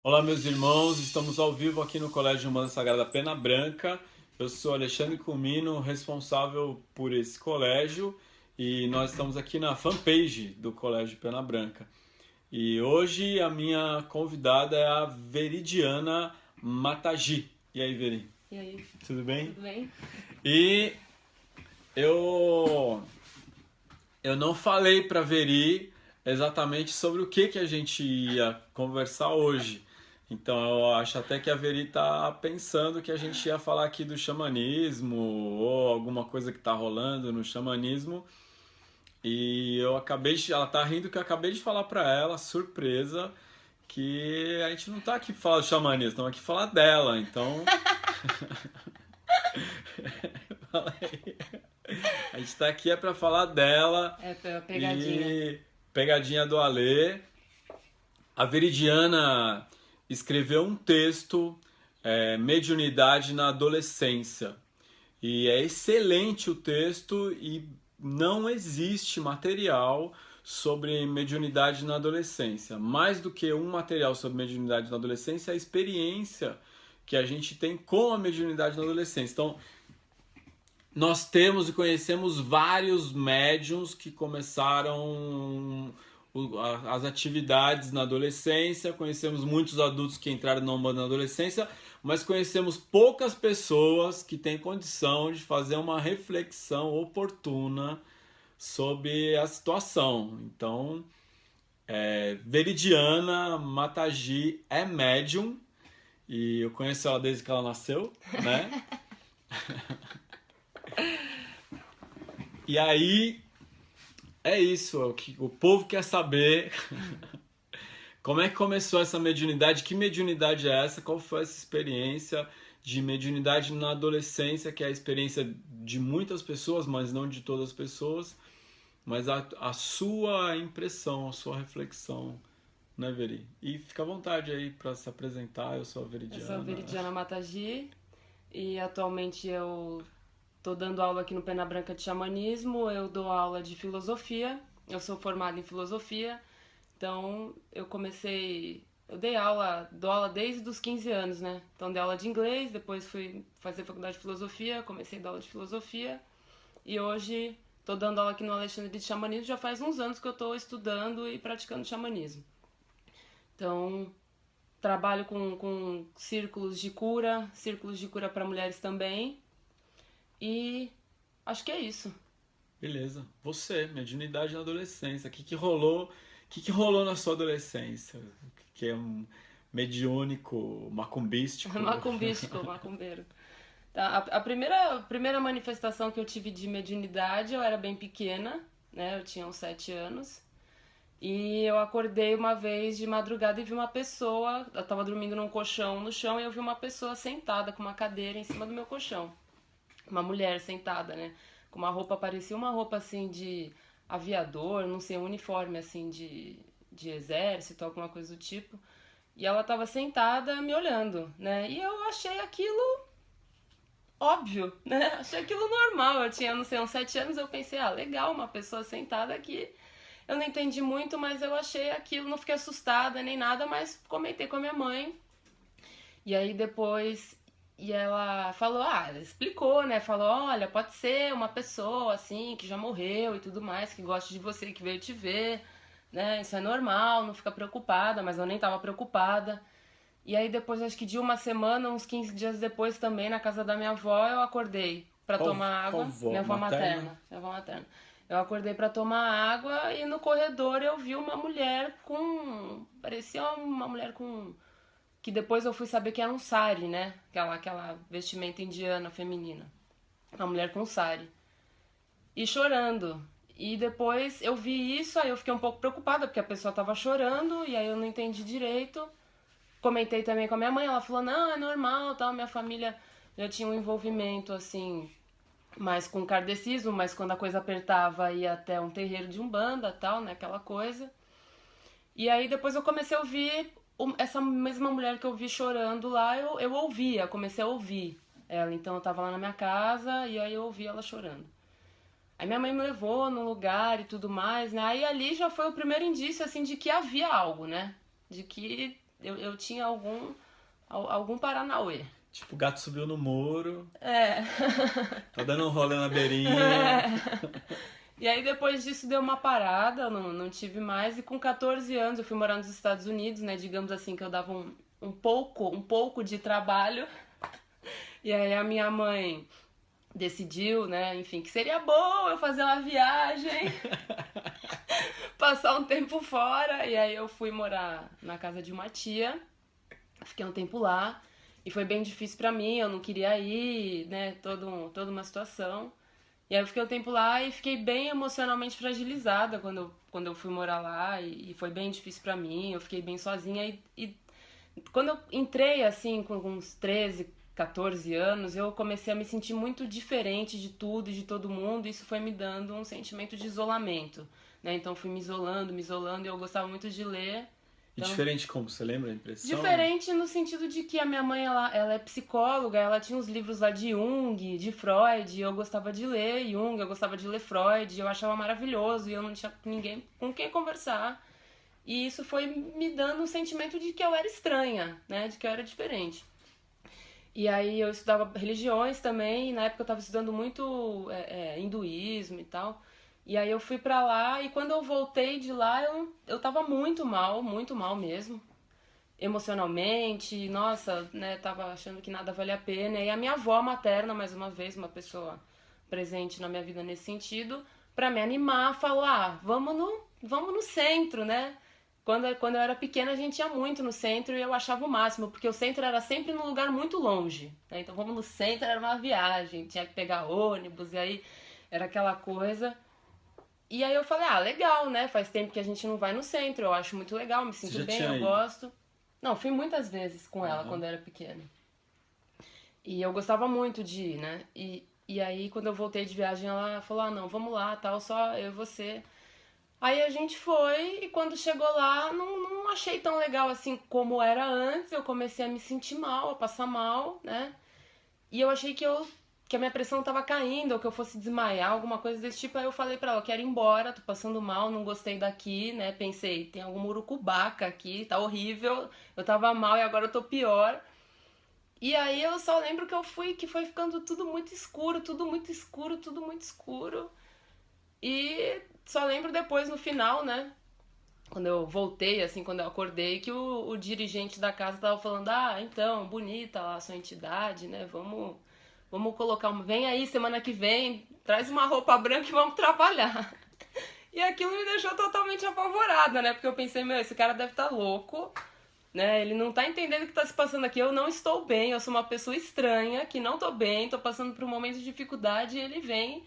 Olá, meus irmãos, estamos ao vivo aqui no Colégio Humana Sagrada Pena Branca. Eu sou Alexandre Comino, responsável por esse colégio, e nós estamos aqui na fanpage do Colégio Pena Branca. E hoje a minha convidada é a Veridiana Matagi. E aí, Veri? E aí, Tudo bem? tudo bem? E eu eu não falei para Veri exatamente sobre o que a gente ia conversar hoje. Então eu acho até que a Veri tá pensando que a gente ia falar aqui do xamanismo ou alguma coisa que tá rolando no xamanismo. E ela tá rindo que eu acabei de falar para ela, surpresa, que a gente não tá aqui pra falar do xamanismo, estamos aqui pra falar dela. Então, a gente tá aqui é para falar dela. Foi uma pegadinha. E pegadinha do Alê. A Veridiana escreveu um texto, Mediunidade na Adolescência. E é excelente o texto e não existe material sobre mediunidade na adolescência. Mais do que um material sobre mediunidade na adolescência, é a experiência que a gente tem com a mediunidade na adolescência. Então, nós temos e conhecemos vários médiums que começaram as atividades na adolescência, conhecemos muitos adultos que entraram na Umbanda na adolescência, mas conhecemos poucas pessoas que têm condição de fazer uma reflexão oportuna sobre a situação. Então, Veridiana Matagi é médium, e eu conheço ela desde que ela nasceu, né? E aí, é isso, o povo quer saber como é que começou essa mediunidade, que mediunidade é essa, qual foi essa experiência de mediunidade na adolescência, que é a experiência de muitas pessoas, mas não de todas as pessoas, mas a sua impressão, a sua reflexão, né, Veri? E fica à vontade aí para se apresentar, eu sou a Eu sou a Veridiana. Veridiana Matagi e atualmente eu tô dando aula aqui no Pena Branca de Xamanismo, eu dou aula de filosofia, eu sou formada em filosofia, então eu dou aula desde os 15 anos, né? Então dei aula de inglês, depois fui fazer faculdade de filosofia, comecei a dar aula de filosofia e hoje tô dando aula aqui no Alexandre de Xamanismo, já faz uns anos que eu tô estudando e praticando xamanismo. Então, trabalho com círculos de cura para mulheres também. E acho que é isso. Beleza. Você, mediunidade na adolescência. O que rolou? Que rolou na sua adolescência? Que é um mediúnico, macumbístico? Macumbístico, macumbeiro. Tá, a primeira manifestação que eu tive de mediunidade, eu era bem pequena, né? Eu tinha uns 7 anos. E eu acordei uma vez de madrugada e vi uma pessoa. Eu tava dormindo num colchão no chão e eu vi uma pessoa sentada com uma cadeira em cima do meu colchão. Uma mulher sentada, né? Com uma roupa, parecia uma roupa assim de aviador, não sei, um uniforme assim de exército, alguma coisa do tipo. E ela tava sentada me olhando, né? E eu achei aquilo óbvio, né? Achei aquilo normal. Eu tinha, não sei, uns 7 anos, eu pensei, ah, legal, uma pessoa sentada aqui. Eu não entendi muito, mas eu achei aquilo, não fiquei assustada nem nada, mas comentei com a minha mãe. E aí depois e ela falou, ela explicou, né? Falou, olha, pode ser uma pessoa assim que já morreu e tudo mais, que gosta de você, que veio te ver, né? Isso é normal, não fica preocupada, mas eu nem tava preocupada. E aí depois, acho que de uma semana, uns 15 dias depois também, na casa da minha avó, eu acordei pra tomar Qual água. vó? Minha avó Materna? materna, minha avó materna. Eu acordei pra tomar água e no corredor eu vi uma mulher com... Parecia uma mulher com que depois eu fui saber que era um sari, né? Aquela vestimenta indiana feminina. Uma mulher com sari. E chorando. E depois eu vi isso, aí eu fiquei um pouco preocupada, porque a pessoa tava chorando, e aí eu não entendi direito. Comentei também com a minha mãe, ela falou, não, é normal, tal, minha família já tinha um envolvimento, assim, mais com kardecismo, mas quando a coisa apertava ia até um terreiro de umbanda, tal, né, aquela coisa. E aí depois eu comecei a ouvir essa mesma mulher que eu vi chorando lá, eu ouvia, comecei a ouvir ela. Então eu tava lá na minha casa e aí eu ouvi ela chorando. Aí minha mãe me levou no lugar e tudo mais, né? Aí ali já foi o primeiro indício, assim, de que havia algo, né? De que eu tinha algum Paranauê. Tipo, o gato subiu no muro, É. tá dando um rolê na beirinha. E aí depois disso deu uma parada, não tive mais. E com 14 anos eu fui morar nos Estados Unidos, né? Digamos assim que eu dava um pouco de trabalho. E aí a minha mãe decidiu, né, enfim, que seria bom eu fazer uma viagem, passar um tempo fora. E aí eu fui morar na casa de uma tia, fiquei um tempo lá. E foi bem difícil pra mim, eu não queria ir, né, toda uma situação. E aí eu fiquei um tempo lá e fiquei bem emocionalmente fragilizada quando eu fui morar lá. E foi bem difícil pra mim, eu fiquei bem sozinha. E quando eu entrei, assim, com uns 13, 14 anos, eu comecei a me sentir muito diferente de tudo e de todo mundo. E isso foi me dando um sentimento de isolamento, né? Então fui me isolando, e eu gostava muito de ler. E Então, diferente como? Você lembra a impressão? diferente no sentido de que a minha mãe, ela é psicóloga, ela tinha uns livros lá de Jung, de Freud, e eu gostava de ler Jung, eu gostava de ler Freud, eu achava maravilhoso, e eu não tinha ninguém com quem conversar. E isso foi me dando um sentimento de que eu era estranha, né, de que eu era diferente. E aí eu estudava religiões também, e na época eu estava estudando muito hinduísmo e tal. E aí eu fui pra lá e quando eu voltei de lá eu tava muito mal mesmo. Emocionalmente, nossa, né, tava achando que nada valia a pena. E a minha avó materna, mais uma vez, uma pessoa presente na minha vida nesse sentido, pra me animar, falou, vamos no centro, né? Quando eu era pequena, a gente ia muito no centro e eu achava o máximo, porque o centro era sempre num lugar muito longe, né? Então vamos no centro, era uma viagem, tinha que pegar ônibus, e aí era aquela coisa. E aí eu falei, legal, né? Faz tempo que a gente não vai no centro, eu acho muito legal, me Você sinto já bem, tinha eu ido? gosto. Não, fui muitas vezes com ela quando eu era pequena. E eu gostava muito de ir, né? E aí quando eu voltei de viagem, ela falou, não, vamos lá, tal, só eu e você. Aí a gente foi e quando chegou lá, não achei tão legal assim como era antes. Eu comecei a me sentir mal, a passar mal, né? E eu achei que a minha pressão tava caindo, ou que eu fosse desmaiar, alguma coisa desse tipo. Aí eu falei pra ela, eu quero ir embora, tô passando mal, não gostei daqui, né? Pensei, tem algum urucubaca aqui, tá horrível. Eu tava mal e agora eu tô pior. E aí eu só lembro que que foi ficando tudo muito escuro, tudo muito escuro, tudo muito escuro. E só lembro depois no final, né? Quando eu voltei, assim, quando eu acordei, que o dirigente da casa tava falando, então, bonita lá a sua entidade, né? Vamos colocar uma. Vem aí semana que vem, traz uma roupa branca e vamos trabalhar. E aquilo me deixou totalmente apavorada, né? Porque eu pensei, esse cara deve estar louco, né? Ele não tá entendendo o que tá se passando aqui. Eu não estou bem, eu sou uma pessoa estranha, que não tô bem, tô passando por um momento de dificuldade e ele vem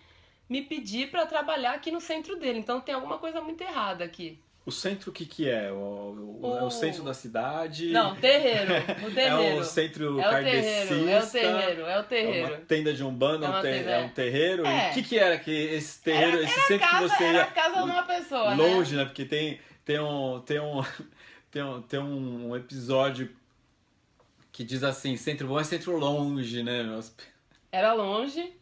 me pedir pra trabalhar aqui no centro dele. Então tem alguma coisa muito errada aqui. O centro, o que que é? É o centro da cidade? Não, terreiro. O terreiro. É o centro É o kardecista? terreiro, é o terreiro, é o É terreiro. uma tenda de Umbanda? É uma tenda, É um terreiro? É. E o que que era que esse terreiro, esse centro que você Era ia a casa de uma pessoa, longe, né? né? Porque tem um episódio que diz assim, centro bom é centro longe, né? Era longe.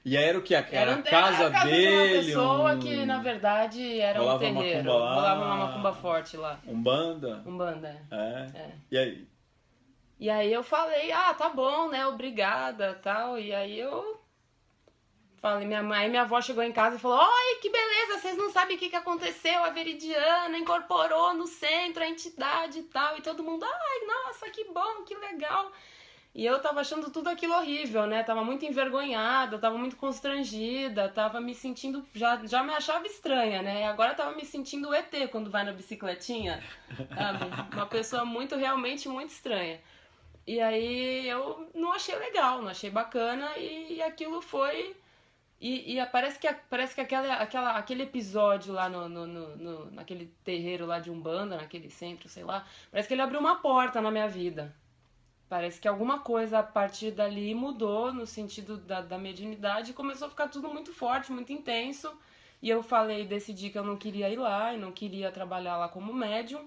E aí era o que? Era a Era casa a casa dele? de uma pessoa que, na verdade, era Rolava um terreiro. macumba lá. Rolava uma macumba forte lá. Umbanda? Umbanda, É. E aí? E aí eu falei, tá bom, né, obrigada, tal. E aí eu falei, minha avó chegou em casa e falou, oi, que beleza, vocês não sabem o que aconteceu, a Veridiana incorporou no centro a entidade e tal. E todo mundo, nossa, que bom, que legal. E eu tava achando tudo aquilo horrível, né? Tava muito envergonhada, tava muito constrangida, tava me sentindo... Já me achava estranha, né? E agora tava me sentindo o ET quando vai na bicicletinha, sabe? Uma pessoa realmente muito estranha. E aí eu não achei legal, não achei bacana e aquilo foi... E parece que aquele episódio lá naquele terreiro lá de Umbanda, naquele centro, sei lá, parece que ele abriu uma porta na minha vida. Parece que alguma coisa a partir dali mudou no sentido da mediunidade e começou a ficar tudo muito forte, muito intenso. E eu decidi que eu não queria ir lá e não queria trabalhar lá como médium.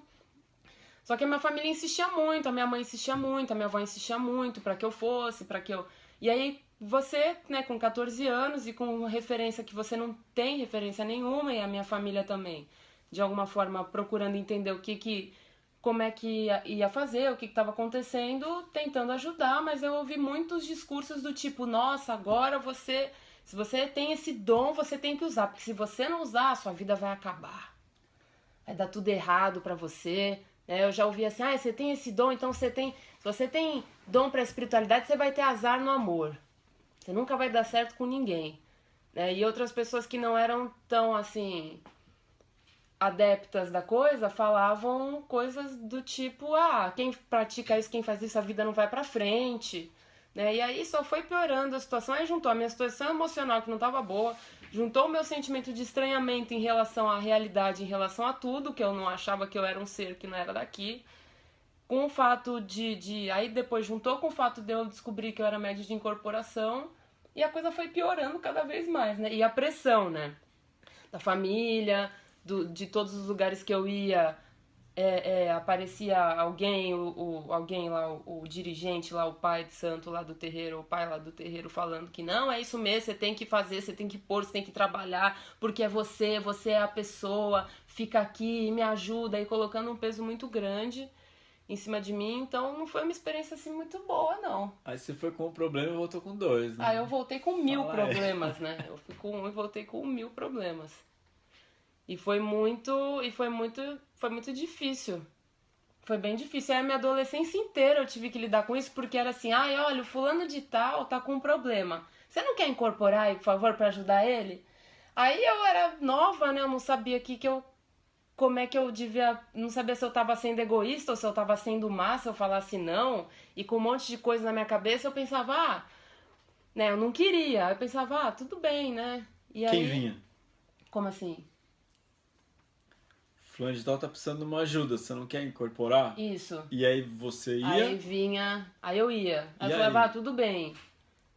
Só que a minha família insistia muito, a minha mãe insistia muito, a minha avó insistia muito pra que eu fosse, pra que eu... E aí você, né, com 14 anos e com referência que você não tem referência nenhuma, e a minha família também, de alguma forma procurando entender o que como é que ia fazer, o que estava acontecendo, tentando ajudar, mas eu ouvi muitos discursos do tipo, nossa, agora você, se você tem esse dom, você tem que usar, porque se você não usar, a sua vida vai acabar. Vai dar tudo errado pra você. Né? Eu já ouvi assim, você tem esse dom, então se você tem dom pra espiritualidade, você vai ter azar no amor. Você nunca vai dar certo com ninguém. Né? E outras pessoas que não eram tão, assim, adeptas da coisa, falavam coisas do tipo, quem pratica isso, quem faz isso, a vida não vai pra frente. Né? E aí só foi piorando a situação, aí juntou a minha situação emocional que não tava boa, juntou o meu sentimento de estranhamento em relação à realidade, em relação a tudo, que eu não achava que eu era um ser que não era daqui, com o fato aí depois juntou com o fato de eu descobrir que eu era médium de incorporação, e a coisa foi piorando cada vez mais, né? E a pressão, né? Da família, de todos os lugares que eu ia, aparecia alguém, alguém lá, o dirigente lá, o pai de santo lá do terreiro, o pai lá do terreiro falando que não, é isso mesmo, você tem que fazer, você tem que pôr, você tem que trabalhar, porque é você é a pessoa, fica aqui, me ajuda, e colocando um peso muito grande em cima de mim, então não foi uma experiência assim muito boa, não. Aí você foi com um problema e voltou com dois, né? Eu voltei com 1000 problemas, né? Eu fui com um e voltei com 1000 problemas. E foi muito difícil. Foi bem difícil. Aí a minha adolescência inteira eu tive que lidar com isso, porque era assim, olha, o fulano de tal tá com um problema. Você não quer incorporar aí, por favor, pra ajudar ele? Aí eu era nova, né? Eu não sabia como é que eu devia... Não sabia se eu tava sendo egoísta ou se eu tava sendo má, se eu falasse não. E com um monte de coisa na minha cabeça, eu pensava, né? Eu não queria. Eu pensava, tudo bem, né? E aí... Quem vinha? Como assim? Fulano de tal tá precisando de uma ajuda, você não quer incorporar? Isso. E aí você ia? Aí eu ia. Aí eu falava, tudo bem.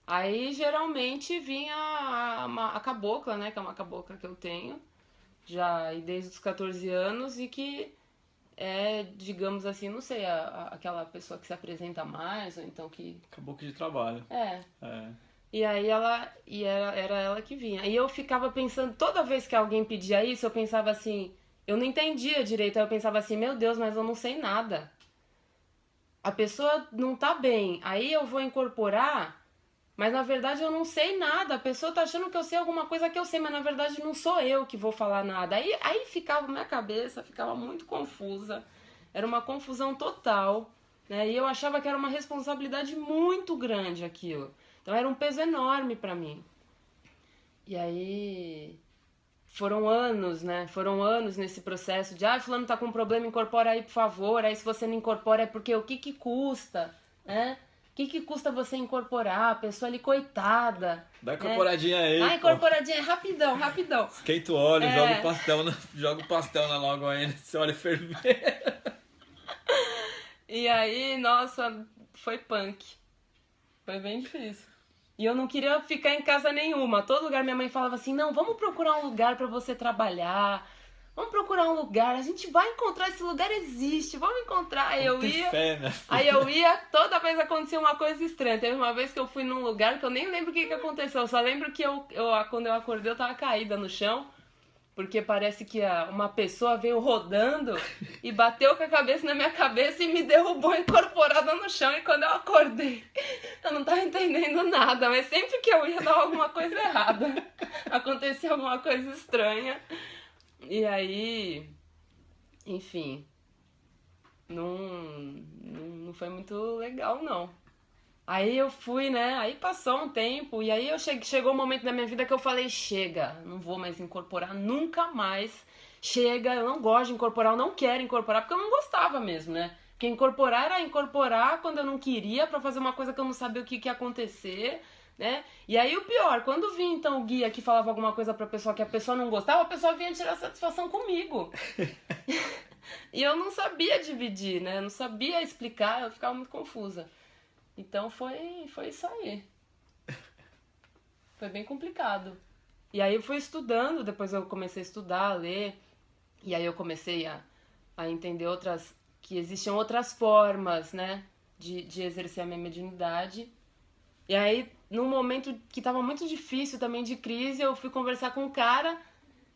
Aí geralmente vinha a cabocla, né? Que é uma cabocla que eu tenho, já desde os 14 anos, e que é, digamos assim, não sei, aquela pessoa que se apresenta mais, ou então que... Cabocla de trabalho. E aí era ela que vinha. E eu ficava pensando, toda vez que alguém pedia isso, eu pensava assim... Eu não entendia direito, aí eu pensava assim, meu Deus, mas eu não sei nada. A pessoa não tá bem, aí eu vou incorporar, mas na verdade eu não sei nada. A pessoa tá achando que eu sei alguma coisa que eu sei, mas na verdade não sou eu que vou falar nada. Aí ficava, minha cabeça ficava muito confusa, era uma confusão total, né? E eu achava que era uma responsabilidade muito grande aquilo. Então era um peso enorme pra mim. E aí... Foram anos, né? Foram anos nesse processo de, fulano tá com um problema, incorpora aí, por favor. Aí se você não incorpora é porque o que custa, né? O que custa você incorporar? A pessoa ali, coitada. Dá incorporadinha aí. Incorporadinha, rapidão, rapidão. Esquenta o óleo, joga o pastel na logo aí, nesse óleo ferver. E aí, nossa, foi punk. Foi bem difícil. E eu não queria ficar em casa nenhuma. Todo lugar minha mãe falava assim, não, vamos procurar um lugar pra você trabalhar. Vamos procurar um lugar, a gente vai encontrar, esse lugar existe, vamos encontrar. Aí eu ia, aí eu ia, toda vez acontecia uma coisa estranha. Teve uma vez que eu fui num lugar que eu nem lembro o que aconteceu. Eu só lembro que quando eu acordei eu tava caída no chão. Porque parece que uma pessoa veio rodando e bateu com a cabeça na minha cabeça e me derrubou incorporada no chão. E quando eu acordei, eu não tava entendendo nada. Mas sempre que eu ia, dava alguma coisa errada. Acontecia alguma coisa estranha. E aí, enfim, não foi muito legal, não. Aí eu fui, né? Aí passou um tempo e aí chegou um momento da minha vida que eu falei, chega, não vou mais incorporar nunca mais. Chega, eu não gosto de incorporar, eu não quero incorporar, porque eu não gostava mesmo, né? Porque incorporar era incorporar quando eu não queria, pra fazer uma coisa que eu não sabia o que ia acontecer, né? E aí o pior, quando vinha então o guia que falava alguma coisa pra pessoa que a pessoa não gostava, a pessoa vinha tirar satisfação comigo. E eu não sabia dividir, né? Eu não sabia explicar, eu ficava muito confusa. Então foi isso aí. Foi bem complicado. E aí eu fui estudando, depois eu comecei a estudar, a ler. E aí eu comecei a entender que existiam outras formas, né? De exercer a minha mediunidade. E aí, num momento que tava muito difícil também, de crise, eu fui conversar com um cara.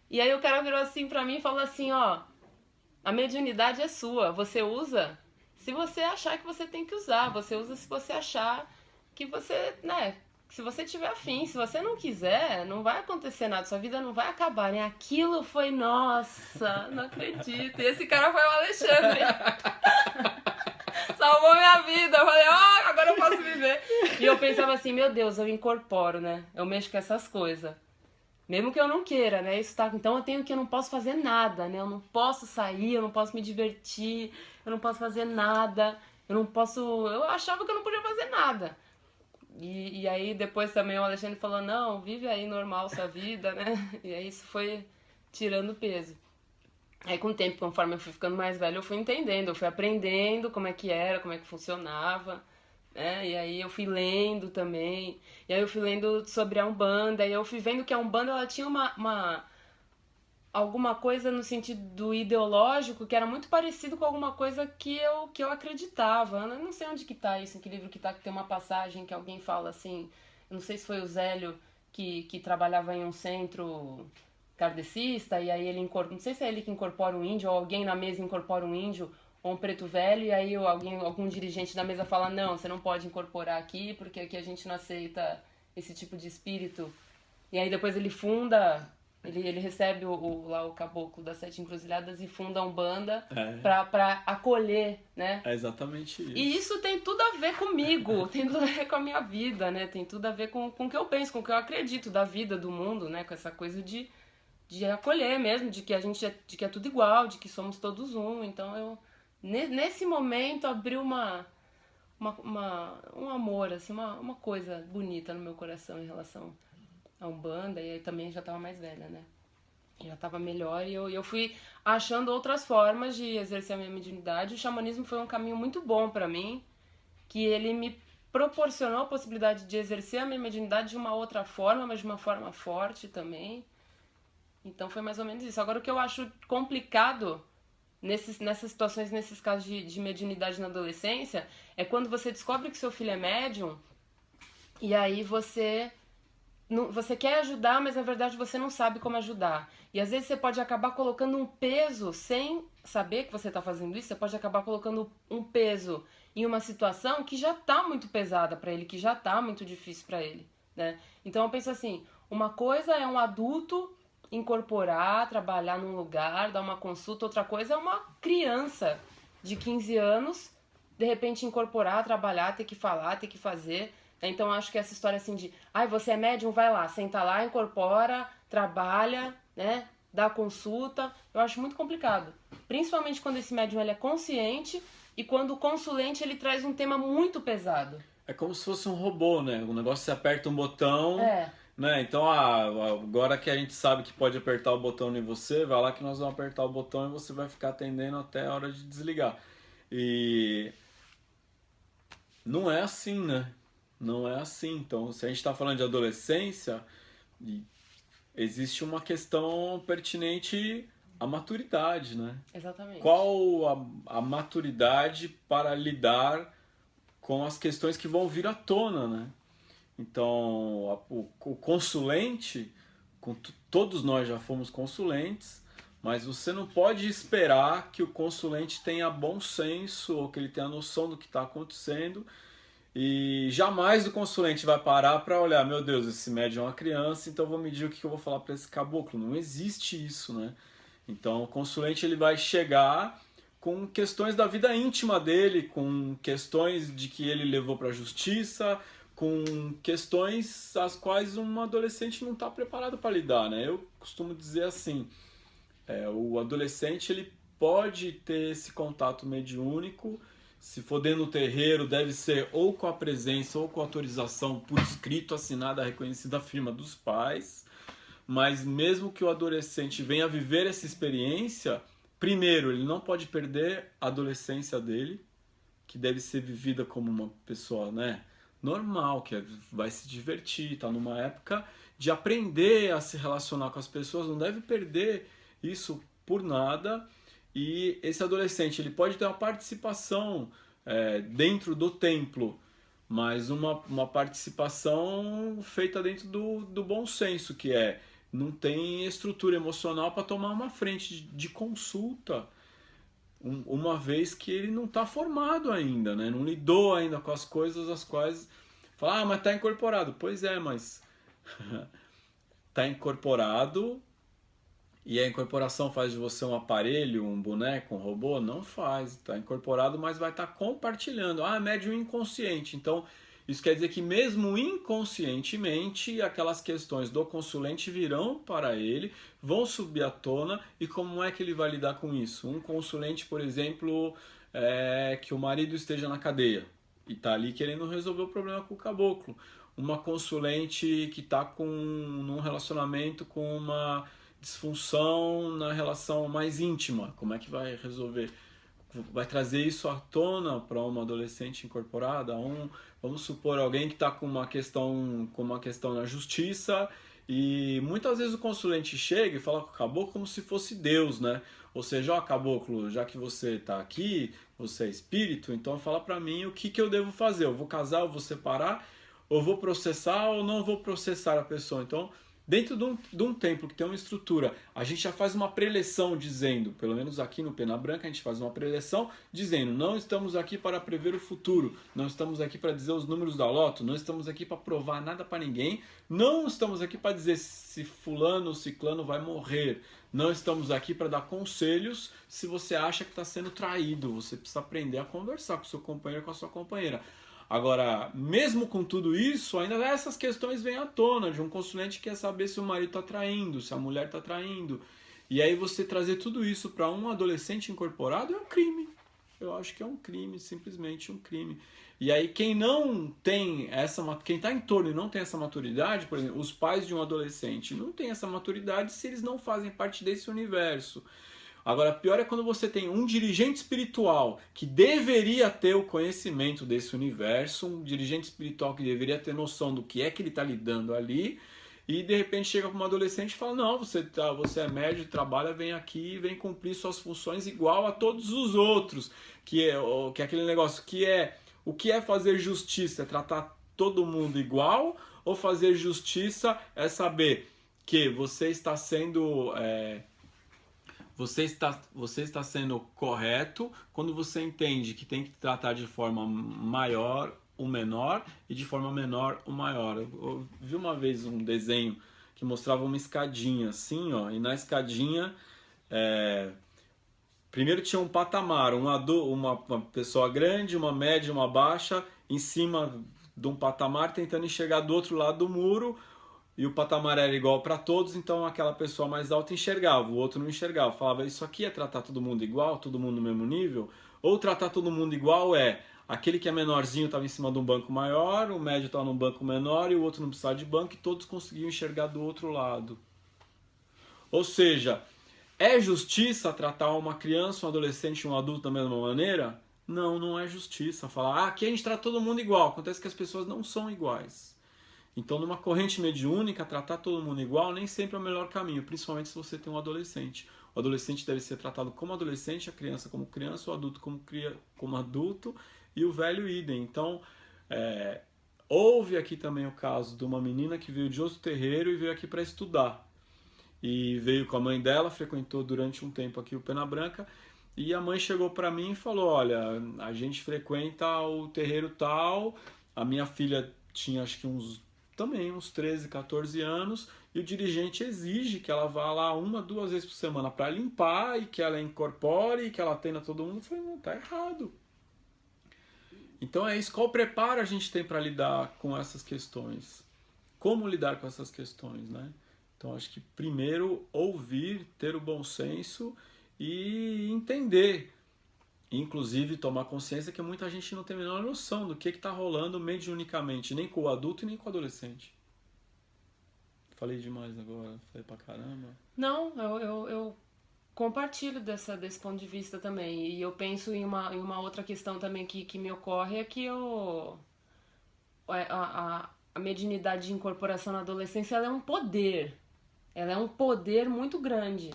E aí o cara virou assim pra mim e falou assim, A mediunidade é sua. Você usa se você achar que você tem que usar. Você usa se você achar que você, né? Se você tiver afim. Se você não quiser, não vai acontecer nada. Sua vida não vai acabar, né? Aquilo foi, nossa, não acredito. E esse cara foi o Alexandre. Salvou minha vida. Eu falei, ó, agora eu posso viver. E eu pensava assim, meu Deus, eu incorporo, né? Eu mexo com essas coisas. Mesmo que eu não queira, né? Isso tá... Então eu não posso fazer nada, né? Eu não posso sair, eu não posso me divertir, eu não posso fazer nada, eu não posso... Eu achava que eu não podia fazer nada. E aí depois também o Alexandre falou, não, vive aí normal sua vida, né? E aí isso foi tirando peso. Aí com o tempo, conforme eu fui ficando mais velho, eu fui entendendo, eu fui aprendendo como é que era, como é que funcionava, né? E aí eu fui lendo também, e aí eu fui lendo sobre a Umbanda, e eu fui vendo que a Umbanda ela tinha alguma coisa no sentido ideológico que era muito parecido com alguma coisa que eu acreditava. Eu não sei onde que tá isso, em que livro que tá, que tem uma passagem que alguém fala assim, eu não sei se foi o Zélio que trabalhava em um centro kardecista, e aí ele incorpora, não sei se é ele que incorpora um índio, ou alguém na mesa incorpora um índio, ou um preto velho, e aí algum dirigente da mesa fala, não, você não pode incorporar aqui, porque aqui a gente não aceita esse tipo de espírito. E aí depois ele funda, ele recebe lá o caboclo das Sete Encruzilhadas e funda a Umbanda pra acolher, né? É exatamente isso. E isso tem tudo a ver comigo, tem tudo a ver com a minha vida, né? Tem tudo a ver com o que eu penso, com o que eu acredito da vida, do mundo, né? Com essa coisa de acolher mesmo, de que a gente de que é tudo igual, de que somos todos um. Então eu nesse momento abriu um amor, assim, uma coisa bonita no meu coração em relação à Umbanda, e aí também já estava mais velha, né? Já estava melhor e eu fui achando outras formas de exercer a minha mediunidade. O xamanismo foi um caminho muito bom para mim, que ele me proporcionou a possibilidade de exercer a minha mediunidade de uma outra forma, mas de uma forma forte também. Então foi mais ou menos isso. Agora o que eu acho complicado nessas situações, nesses casos de mediunidade na adolescência, é quando você descobre que seu filho é médium e aí você quer ajudar, mas na verdade você não sabe como ajudar. E às vezes você pode acabar colocando um peso, sem saber que você está fazendo isso, você pode acabar colocando um peso em uma situação que já está muito pesada para ele, que já está muito difícil para ele, né? Então eu penso assim, uma coisa é um adulto incorporar, trabalhar num lugar, dar uma consulta, outra coisa é uma criança de 15 anos, de repente incorporar, trabalhar, ter que falar, ter que fazer. Então acho que essa história assim de, você é médium, vai lá, senta lá, incorpora, trabalha, né, dá consulta, eu acho muito complicado. Principalmente quando esse médium ele é consciente e quando o consulente ele traz um tema muito pesado. É como se fosse um robô, né? O negócio você aperta um botão, né? Então, agora que a gente sabe que pode apertar o botão em você, vai lá que nós vamos apertar o botão e você vai ficar atendendo até a hora de desligar. E não é assim, né? Não é assim. Então, se a gente está falando de adolescência, existe uma questão pertinente à maturidade, né? Exatamente. Qual a maturidade para lidar com as questões que vão vir à tona, né? Então, o consulente, todos nós já fomos consulentes, mas você não pode esperar que o consulente tenha bom senso ou que ele tenha noção do que está acontecendo. E jamais o consulente vai parar para olhar, meu Deus, esse médium é uma criança, então vou medir o que eu vou falar para esse caboclo. Não existe isso, né? Então o consulente ele vai chegar com questões da vida íntima dele, com questões de que ele levou para a justiça, com questões às quais um adolescente não está preparado para lidar, né? Eu costumo dizer assim, o adolescente ele pode ter esse contato mediúnico. Se for dentro do terreiro, deve ser ou com a presença ou com a autorização por escrito, assinada, reconhecida a firma dos pais. Mas mesmo que o adolescente venha viver essa experiência, primeiro, ele não pode perder a adolescência dele, que deve ser vivida como uma pessoa, né, normal, que vai se divertir, está numa época de aprender a se relacionar com as pessoas, não deve perder isso por nada. E esse adolescente ele pode ter uma participação dentro do templo, mas uma participação feita dentro do bom senso, que não tem estrutura emocional para tomar uma frente de consulta uma vez que ele não está formado ainda, né? Não lidou ainda com as coisas as quais fala, mas está incorporado. Pois é, mas está incorporado e a incorporação faz de você um aparelho, um boneco, um robô? Não faz. Está incorporado, mas vai estar compartilhando. Ah, médium inconsciente. Então, isso quer dizer que mesmo inconscientemente, aquelas questões do consulente virão para ele, vão subir à tona, e como é que ele vai lidar com isso? Um consulente, por exemplo, que o marido esteja na cadeia e está ali querendo resolver o problema com o caboclo. Uma consulente que está num relacionamento com uma disfunção na relação mais íntima, como é que vai resolver? Vai trazer isso à tona para uma adolescente incorporada? Vamos supor alguém que está com uma questão na justiça, e muitas vezes o consulente chega e fala com o caboclo como se fosse Deus, né? Ou seja, ó, caboclo, já que você está aqui, você é espírito, então fala para mim o que eu devo fazer. Eu vou casar, eu vou separar, ou vou processar ou não vou processar a pessoa. Então, dentro de um templo que tem uma estrutura, a gente já faz uma preleção dizendo, pelo menos aqui no Pena Branca, a gente faz uma preleção dizendo: não estamos aqui para prever o futuro, não estamos aqui para dizer os números da loto, não estamos aqui para provar nada para ninguém, não estamos aqui para dizer se fulano ou ciclano vai morrer, não estamos aqui para dar conselhos se você acha que está sendo traído. Você precisa aprender a conversar com o seu companheiro, com a sua companheira. Agora, mesmo com tudo isso, ainda essas questões vêm à tona, de um consulente que quer saber se o marido está traindo, se a mulher está traindo. E aí você trazer tudo isso para um adolescente incorporado é um crime. Eu acho que é um crime, simplesmente um crime. E aí quem não tem quem está em torno e não tem essa maturidade, por exemplo, os pais de um adolescente não têm essa maturidade se eles não fazem parte desse universo. Agora, pior é quando você tem um dirigente espiritual que deveria ter o conhecimento desse universo, um dirigente espiritual que deveria ter noção do que é que ele está lidando ali, e de repente chega para um adolescente e fala: não, você é médium, trabalha, vem aqui e vem cumprir suas funções igual a todos os outros. Que é aquele negócio o que é fazer justiça? É tratar todo mundo igual? Ou fazer justiça é saber que você está sendo... Você está sendo correto quando você entende que tem que tratar de forma maior o menor e de forma menor o maior. Eu vi uma vez um desenho que mostrava uma escadinha assim, ó, e na escadinha primeiro tinha um patamar, uma pessoa grande, uma média, uma baixa, em cima de um patamar tentando enxergar do outro lado do muro. E o patamar era igual para todos, então aquela pessoa mais alta enxergava, o outro não enxergava. Falava: isso aqui é tratar todo mundo igual, todo mundo no mesmo nível? Ou tratar todo mundo igual aquele que é menorzinho estava em cima de um banco maior, o médio estava num banco menor e o outro não precisava de banco, e todos conseguiam enxergar do outro lado. Ou seja, é justiça tratar uma criança, um adolescente e um adulto da mesma maneira? Não, não é justiça. Falar: aqui a gente trata todo mundo igual. Acontece que as pessoas não são iguais. Então, numa corrente mediúnica, tratar todo mundo igual nem sempre é o melhor caminho, principalmente se você tem um adolescente. O adolescente deve ser tratado como adolescente, a criança como criança, o adulto como adulto e o velho idem. Então, houve aqui também o caso de uma menina que veio de outro terreiro e veio aqui para estudar. E veio com a mãe dela, frequentou durante um tempo aqui o Pena Branca, e a mãe chegou para mim e falou: olha, a gente frequenta o terreiro tal, a minha filha tinha acho que uns 13, 14 anos, e o dirigente exige que ela vá lá 1, 2 vezes por semana para limpar, e que ela incorpore, e que ela atenda todo mundo. Eu falei: não, tá errado. Então é isso. Qual preparo a gente tem para lidar com essas questões? Como lidar com essas questões, né? Então acho que primeiro ouvir, ter o bom senso e entender. Inclusive tomar consciência que muita gente não tem a menor noção do que está rolando mediunicamente, nem com o adulto e nem com o adolescente. Falei demais agora, falei pra caramba. Não, eu compartilho desse ponto de vista também. E eu penso em uma outra questão também que me ocorre, é que a mediunidade de incorporação na adolescência, ela é um poder. Ela é um poder muito grande.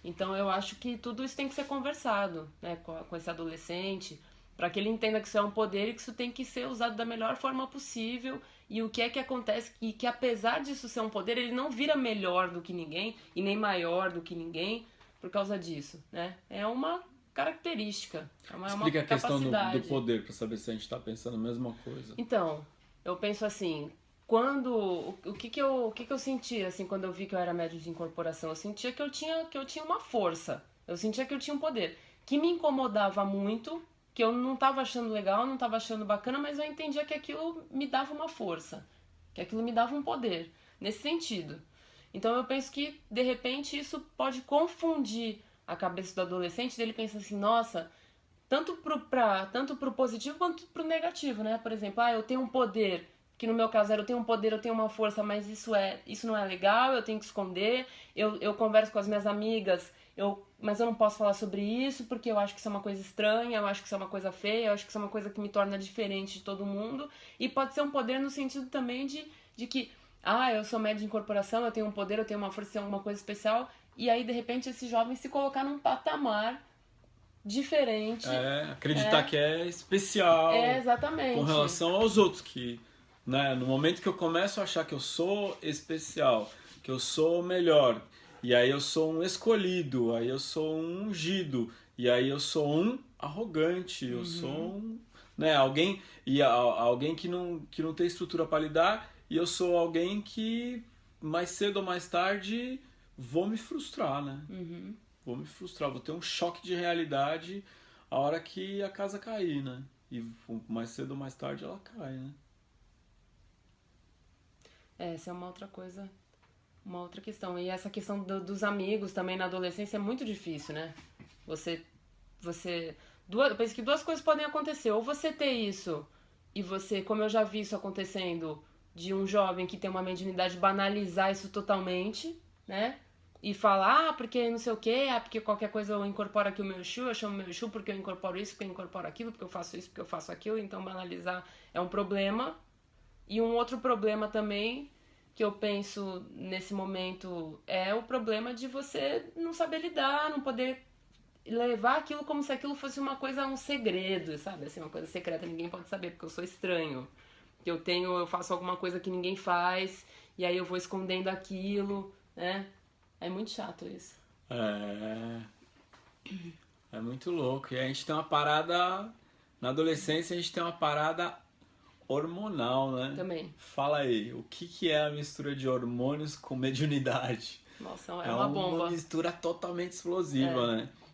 Então eu acho que tudo isso tem que ser conversado, né, com esse adolescente, para que ele entenda que isso é um poder e que isso tem que ser usado da melhor forma possível. E o que é que acontece, e que apesar disso ser um poder, ele não vira melhor do que ninguém e nem maior do que ninguém por causa disso, né? É uma característica, é uma Explica a questão do capacidade. poder, para saber se a gente está pensando a mesma coisa. Então, eu penso assim, o que que eu sentia assim quando eu vi que eu era médio de incorporação? Eu sentia que eu tinha uma força, eu sentia que eu tinha um poder, que me incomodava muito, que eu não estava achando legal, não estava achando bacana, mas eu entendia que aquilo me dava uma força, que aquilo me dava um poder, nesse sentido. Então eu penso que, de repente, isso pode confundir a cabeça do adolescente, dele pensa assim, nossa, tanto pro positivo quanto pro negativo, né? Por exemplo, eu tenho um poder, que no meu caso era eu tenho um poder, eu tenho uma força, mas isso não é legal, eu tenho que esconder, eu converso com as minhas amigas, mas eu não posso falar sobre isso porque eu acho que isso é uma coisa estranha, eu acho que isso é uma coisa feia, eu acho que isso é uma coisa que me torna diferente de todo mundo. E pode ser um poder no sentido também de que, eu sou médio de incorporação, eu tenho um poder, eu tenho uma força, eu tenho alguma coisa especial. E aí, de repente, esse jovem se colocar num patamar diferente. Acreditar que é especial Exatamente. com relação aos outros, que, né, no momento que eu começo a achar que eu sou especial, que eu sou melhor, e aí eu sou um escolhido, aí eu sou um ungido, e aí eu sou um arrogante, eu sou um, né, alguém que não tem estrutura para lidar, e eu sou alguém que mais cedo ou mais tarde vou me frustrar, né? Vou me frustrar, vou ter um choque de realidade a hora que a casa cair, né? E mais cedo ou mais tarde ela cai, né? Essa é uma outra coisa, uma outra questão. E essa questão dos amigos também na adolescência é muito difícil, né? Eu penso que duas coisas podem acontecer. Ou você ter isso, e você, como eu já vi isso acontecendo, de um jovem que tem uma mediunidade banalizar isso totalmente, né? E falar, porque não sei o quê, porque qualquer coisa eu incorporo aqui o meu Exu, eu chamo meu Exu porque eu incorporo isso, porque eu incorporo aquilo, porque eu faço isso, porque eu faço aquilo, então banalizar é um problema. E um outro problema também que eu penso nesse momento é o problema de você não saber lidar, não poder levar aquilo como se aquilo fosse uma coisa, um segredo, sabe? Assim, uma coisa secreta, ninguém pode saber, porque eu sou estranho. Que eu faço alguma coisa que ninguém faz, e aí eu vou escondendo aquilo, né? É muito chato isso. É muito louco. E a gente tem uma parada, na adolescência a gente tem uma parada hormonal, né? Também. Fala aí, o que é a mistura de hormônios com mediunidade? Nossa, é uma bomba. Uma mistura totalmente explosiva, né?